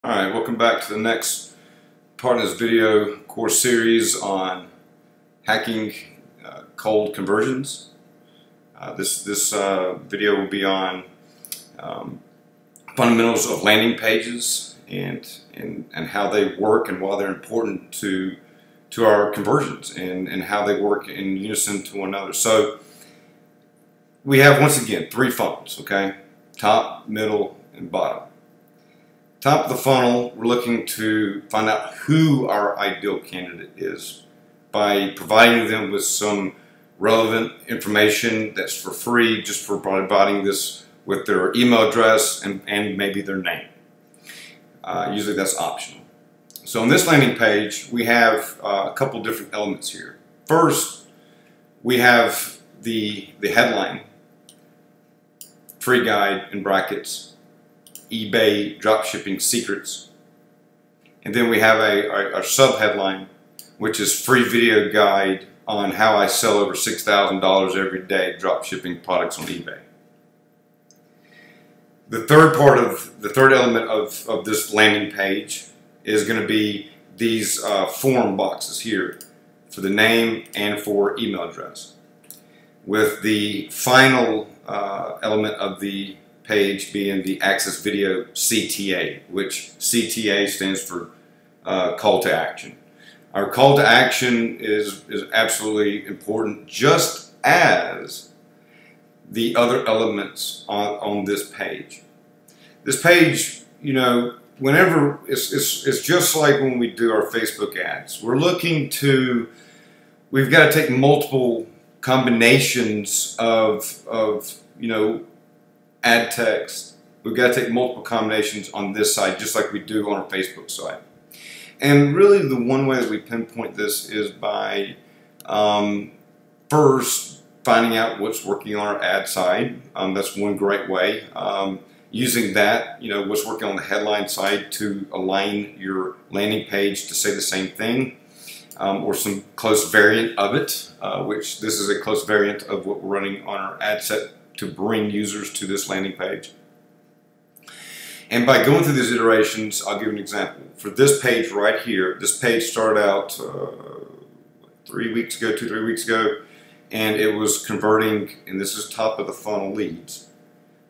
Alright, welcome back to the next part of this video course series on hacking cold conversions. This video will be on fundamentals of landing pages and how they work and why they're important to our conversions and how they work in unison to one another. So we have, once again, three funnels, okay? Top, middle, and bottom. Top of the funnel, we're looking to find out who our ideal candidate is by providing them with some relevant information that's for free, just for providing this with their email address and maybe their name. Usually that's optional. So on this landing page, we have a couple different elements here. First, we have the headline, free guide in brackets, eBay dropshipping secrets, and then we have a sub-headline, which is free video guide on how I sell over $6,000 every day dropshipping products on eBay. The third element of this landing page is going to be these form boxes here for the name and for email address, with the final element of the page being the Access Video CTA, which CTA stands for call to action. Our call to action is absolutely important, just as the other elements on this page. This page, you know, whenever it's just like when we do our Facebook ads. We're looking to, we've got to take multiple combinations of you know, ad text. We've got to take multiple combinations on this side, just like we do on our Facebook side. And really the one way that we pinpoint this is by first finding out what's working on our ad side. That's one great way. Using that, you know, what's working on the headline side to align your landing page to say the same thing, or some close variant of it, which this is a close variant of what we're running on our ad set to bring users to this landing page. And by going through these iterations, I'll give you an example. For this page right here, this page started out 3 weeks ago, 2-3 weeks ago, and it was converting, and this is top of the funnel leads,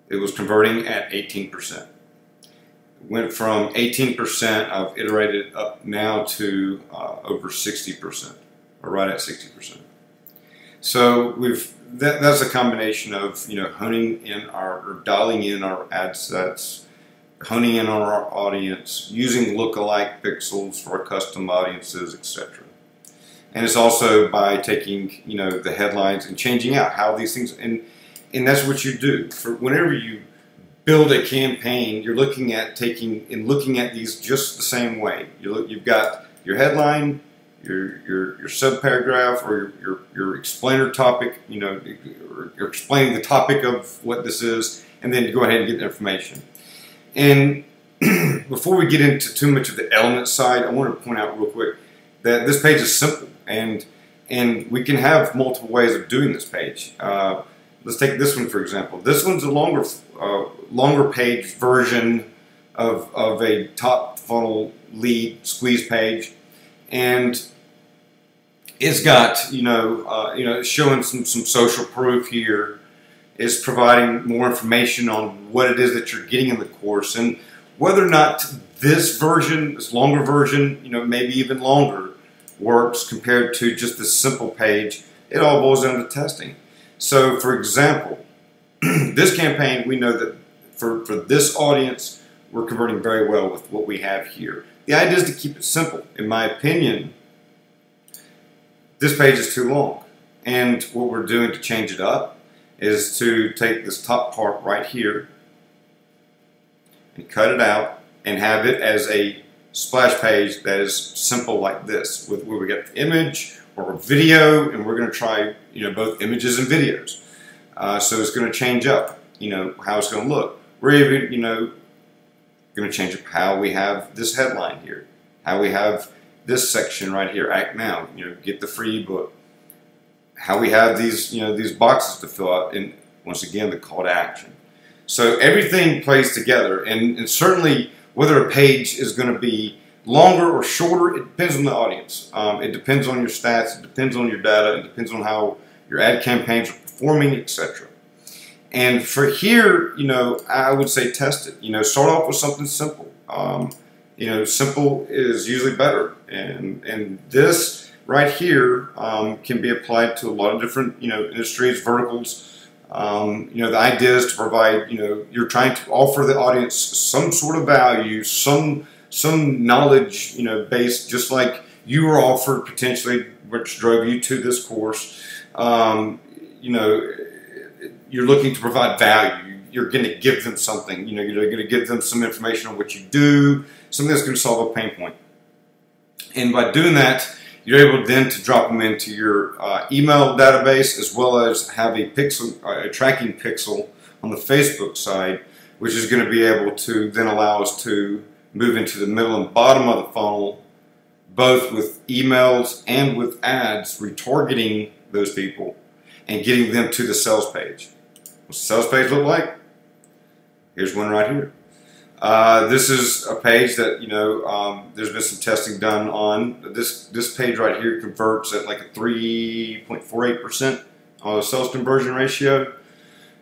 it was converting at 18%. It went from 18%, I've iterated up now to over 60%, or right at 60%. So that's a combination of, you know, honing in or dialing in our ad sets, honing in on our audience, using lookalike pixels for our custom audiences, etc. And it's also by taking, you know, the headlines and changing out how these things, and that's what you do. For whenever you build a campaign, you're looking at looking at these just the same way. You've got your headline, your subparagraph, or your explainer topic, you know, you're explaining the topic of what this is, and then you go ahead and get the information. And before we get into too much of the element side, I want to point out real quick that this page is simple, and we can have multiple ways of doing this page. Let's take this one for example. This one's a longer page version of a top funnel lead squeeze page. And it's got, you know, showing some social proof here. It's providing more information on what it is that you're getting in the course, and whether or not this version, this longer version, you know, maybe even longer, works compared to just this simple page. It all boils down to testing. So, for example, this campaign, we know that for this audience, we're converting very well with what we have here. The idea is to keep it simple. In my opinion, this page is too long. And what we're doing to change it up is to take this top part right here and cut it out and have it as a splash page that is simple like this, where we get the image or a video, and we're going to try, you know, both images and videos. So it's going to change up, you know, how it's going to look. We're even, you know, going to change up how we have this headline here, how we have this section right here, act now, you know, get the free ebook, how we have these, you know, these boxes to fill out, and once again the call to action. So everything plays together, and certainly whether a page is going to be longer or shorter, it depends on the audience. It depends on your stats. It depends on your data. It depends on how your ad campaigns are performing, etc. And for here, I would say test it. Start off with something simple. Simple is usually better. And this right here can be applied to a lot of different, industries, verticals. The idea is to provide, you're trying to offer the audience some sort of value, some knowledge, based, just like you were offered potentially, which drove you to this course. You're looking to provide value. You're going to give them something. You're going to give them some information on what you do, something that's going to solve a pain point. And by doing that, you're able then to drop them into your email database, as well as have a tracking pixel on the Facebook side, which is going to be able to then allow us to move into the middle and bottom of the funnel, both with emails and with ads, retargeting those people and getting them to the sales page. What's the sales page look like? Here's one right here. This is a page that, there's been some testing done on. This page right here converts at like a 3.48% sales conversion ratio.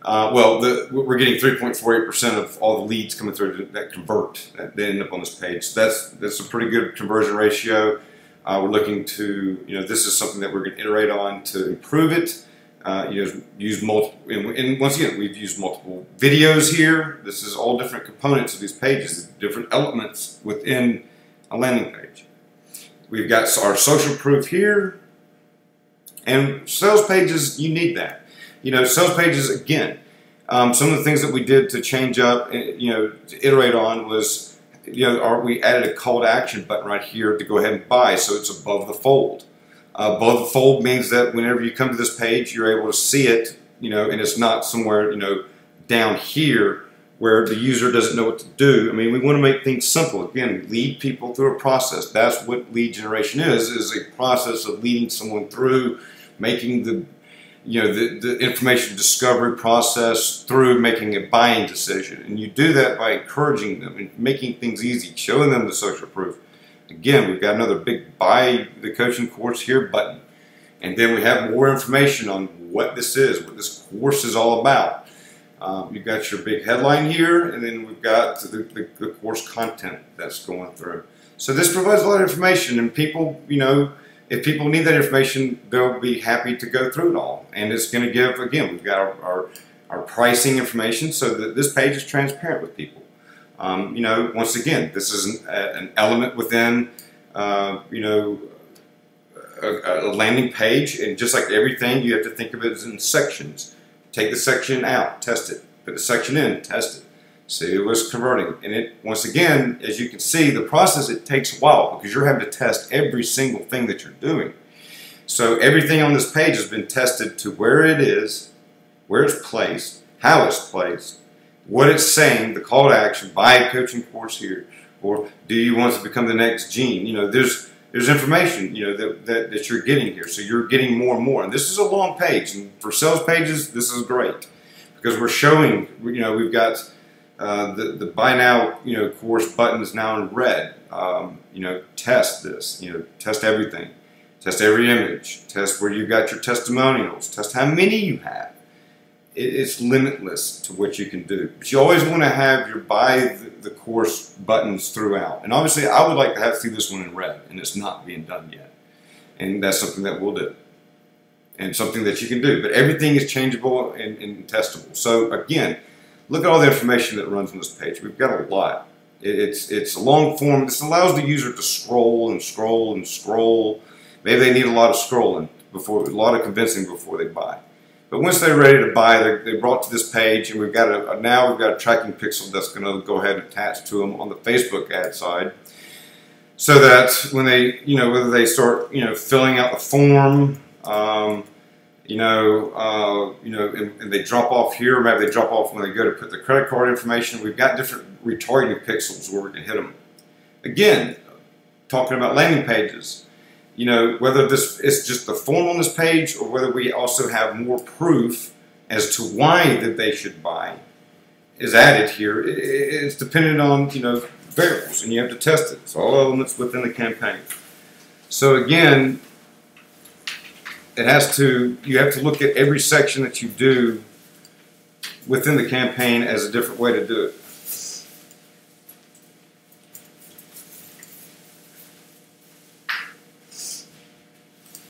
We're getting 3.48% of all the leads coming through that convert, that they end up on this page. So that's a pretty good conversion ratio. We're looking to, this is something that we're going to iterate on to improve it. Use multiple, and once again, we've used multiple videos here. This is all different components of these pages, different elements within a landing page. We've got our social proof here, and sales pages, you need that. Sales pages, again, some of the things that we did to change up, to iterate on was, we added a call to action button right here to go ahead and buy, so it's above the fold. Above the fold means that whenever you come to this page, you're able to see it, and it's not somewhere, down here where the user doesn't know what to do. I mean, we want to make things simple. Again, lead people through a process. That's what lead generation is a process of leading someone through, making the information discovery process through making a buying decision. And you do that by encouraging them and making things easy, showing them the social proof. Again, we've got another big buy the coaching course here button. And then we have more information on what this is, what this course is all about. You've got your big headline here, and then we've got the course content that's going through. So this provides a lot of information, and people, if people need that information, they'll be happy to go through it all. And it's going to give, again, we've got our pricing information so that this page is transparent with people. Once again, this is an element within, a landing page, and just like everything, you have to think of it as in sections. Take the section out, test it. Put the section in, test it. See what's converting. And once again, as you can see, the process, it takes a while because you're having to test every single thing that you're doing. So everything on this page has been tested to where it is, where it's placed, how it's placed, what it's saying, the call to action, buy a coaching course here, or do you want to become the next Gene? There's information, that you're getting here. So you're getting more and more. And this is a long page. And for sales pages, this is great because we're showing, we've got the buy now, course button is now in red. Test this, test everything. Test every image. Test where you've got your testimonials. Test how many you have. It's limitless to what you can do. But you always want to have your buy the course buttons throughout. And obviously, I would like to see this one in red, and it's not being done yet. And that's something that we'll do. And something that you can do. But everything is changeable and testable. So again, look at all the information that runs on this page. We've got a lot. It's a long form. This allows the user to scroll and scroll and scroll. Maybe they need a lot of scrolling, a lot of convincing before they buy. But once they're ready to buy, they're brought to this page, and now we've got a tracking pixel that's going to go ahead and attach to them on the Facebook ad side, so that when they, whether they start, filling out the form, and they drop off here, or maybe they drop off when they go to put the credit card information. We've got different retargeting pixels where we can hit them. Again, talking about landing pages. Whether this is just the form on this page or whether we also have more proof as to why that they should buy is added here. It's dependent on, variables, and you have to test it. It's all elements within the campaign. So again, you have to look at every section that you do within the campaign as a different way to do it.